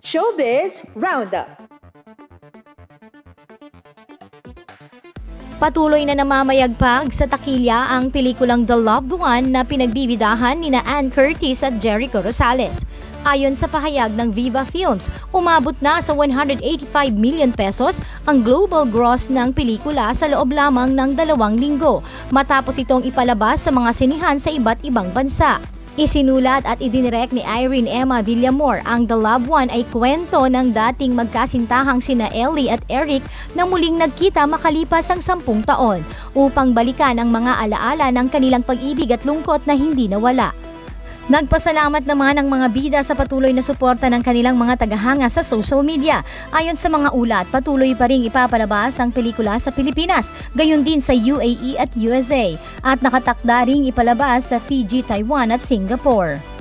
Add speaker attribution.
Speaker 1: Showbiz Roundup.
Speaker 2: Patuloy na namamayagpag sa takilya ang pelikulang The Loved One na pinagbibidahan nina Ann Curtis at Jericho Rosales. Ayon sa pahayag ng Viva Films, umabot na sa 185 million pesos ang global gross ng pelikula sa loob lamang ng 2 linggo matapos itong ipalabas sa mga sinihan sa iba't ibang bansa. Isinulat at idinirect ni Irene Emma Villamor ang The Loved One ay kwento ng dating magkasintahang sina Ellie at Eric na muling nagkita makalipas ang 10 taon upang balikan ang mga alaala ng kanilang pag-ibig at lungkot na hindi nawala. Nagpasalamat naman ang mga bida sa patuloy na suporta ng kanilang mga tagahanga sa social media. Ayon sa mga ulat, patuloy pa ring ipapalabas ang pelikula sa Pilipinas, gayon din sa UAE at USA, at nakatakda ring ipalabas sa Fiji, Taiwan at Singapore.